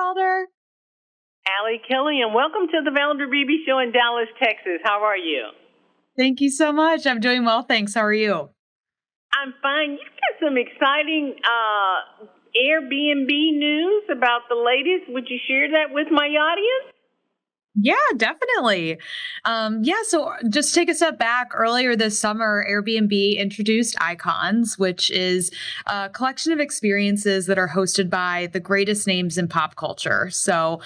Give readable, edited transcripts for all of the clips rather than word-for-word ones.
Valder. Allie Killam, welcome to the BandB show in Dallas, Texas. How are you? Thank you so much. I'm doing well, thanks. How are you? I'm fine. You've got some exciting Airbnb news about the latest. Would you share that with my audience? Yeah, definitely. So just take a step back. Earlier this summer, Airbnb introduced Icons, which is a collection of experiences that are hosted by the greatest names in pop culture. So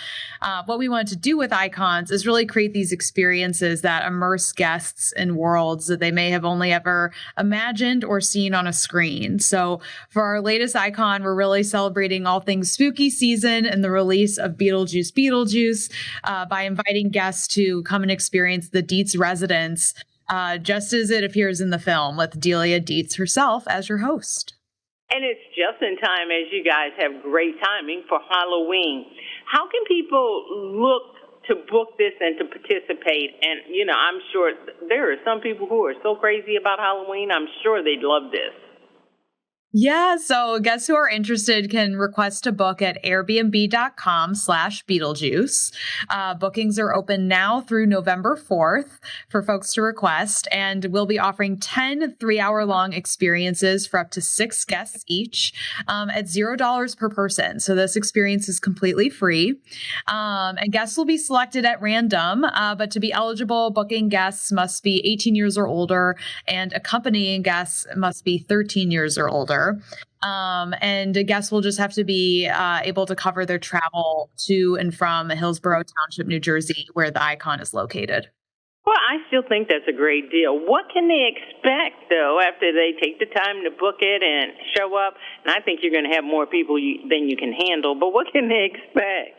what we wanted to do with Icons is really create these experiences that immerse guests in worlds that they may have only ever imagined or seen on a screen. So for our latest Icon, we're really celebrating all things spooky season and the release of BeetleJuice by inviting guests to come and experience the Dietz residence, just as it appears in the film, with Delia Dietz herself as your host. And it's just in time, as you guys have great timing for Halloween. How can people look to book this and to participate? And, I'm sure there are some people who are so crazy about Halloween. I'm sure they'd love this. Yeah, so guests who are interested can request a book at airbnb.com/BeetleJuice. Bookings are open now through November 4th for folks to request, and we'll be offering 10 3-hour-long experiences for up to 6 guests each at $0 per person. So this experience is completely free. And guests will be selected at random, but to be eligible, booking guests must be 18 years or older, and accompanying guests must be 13 years or older. And guests will just have to be able to cover their travel to and from Hillsborough Township, New Jersey, where the Icon is located. Well, I still think that's a great deal. What can they expect, though, after they take the time to book it and show up? And I think you're going to have more people than you can handle, but what can they expect?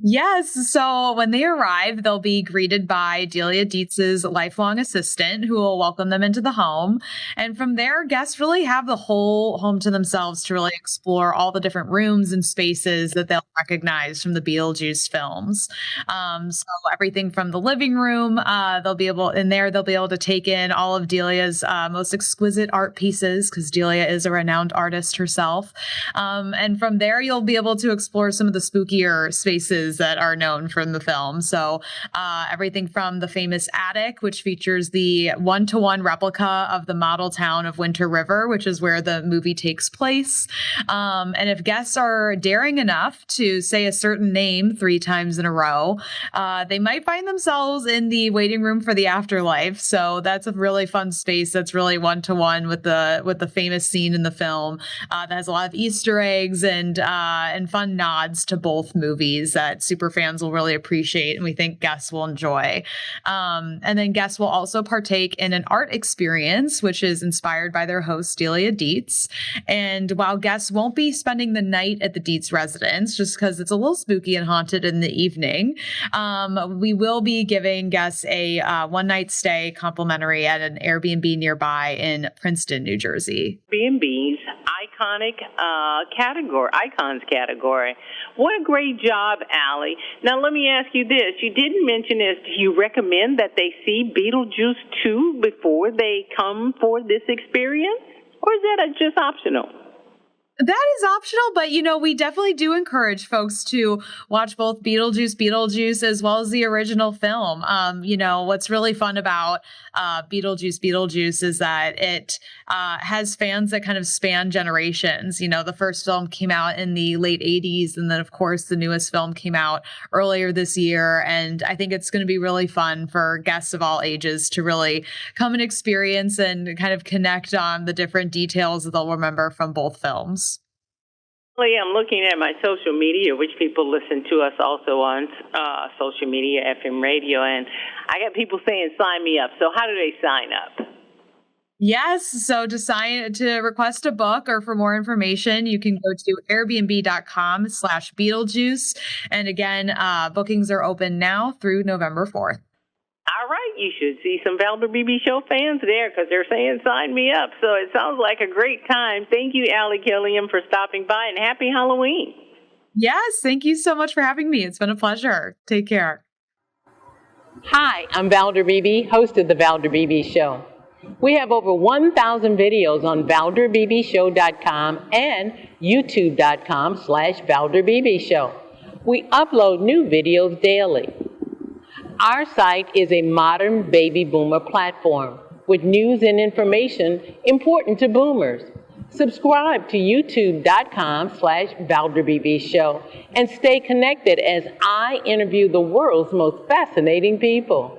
Yes. So when they arrive, they'll be greeted by Delia Dietz's lifelong assistant, who will welcome them into the home. And from there, guests really have the whole home to themselves to really explore all the different rooms and spaces that they'll recognize from the BeetleJuice films. So everything from the living room, they'll be able to take in all of Delia's most exquisite art pieces, because Delia is a renowned artist herself. And from there, you'll be able to explore some of the spookier spaces that are known from the film. So everything from the famous attic, which features the 1-to-1 replica of the model town of Winter River, which is where the movie takes place. And if guests are daring enough to say a certain name 3 times in a row, they might find themselves in the waiting room for the afterlife. So that's a really fun space that's really 1-to-1 with the famous scene in the film that has a lot of Easter eggs and fun nods to both movies that super fans will really appreciate, and we think guests will enjoy. And then guests will also partake in an art experience, which is inspired by their host, Delia Dietz. And while guests won't be spending the night at the Dietz residence, just because it's a little spooky and haunted in the evening, we will be giving guests a one-night stay complimentary at an Airbnb nearby in Princeton, New Jersey. Airbnb's icons category. What a great job, Allie. Now, let me ask you this. You didn't mention this. Do you recommend that they see BeetleJuice 2 before they come for this experience? Or is that just optional? That is optional, but, we definitely do encourage folks to watch both BeetleJuice, as well as the original film. What's really fun about BeetleJuice is that it has fans that kind of span generations. The first film came out in the late 80s, and then, of course, the newest film came out earlier this year. And I think it's going to be really fun for guests of all ages to really come and experience and kind of connect on the different details that they'll remember from both films. I'm looking at my social media, which people listen to us also on social media, FM radio, and I got people saying, sign me up. So how do they sign up? Yes. So to request a book or for more information, you can go to airbnb.com/BeetleJuice. And again, bookings are open now through November 4th. All right, you should see some BandB show fans there because they're saying sign me up. So it sounds like a great time. Thank you, Allie Killam, for stopping by, and happy Halloween. Yes, thank you so much for having me. It's been a pleasure. Take care. Hi, I'm BandB, host of the BandB show. We have over 1,000 videos on ValderBBShow.com and YouTube.com/ValderBBShow. We upload new videos daily. Our site is a modern baby boomer platform with news and information important to boomers. Subscribe to youtube.com/ValderBBShow and stay connected as I interview the world's most fascinating people.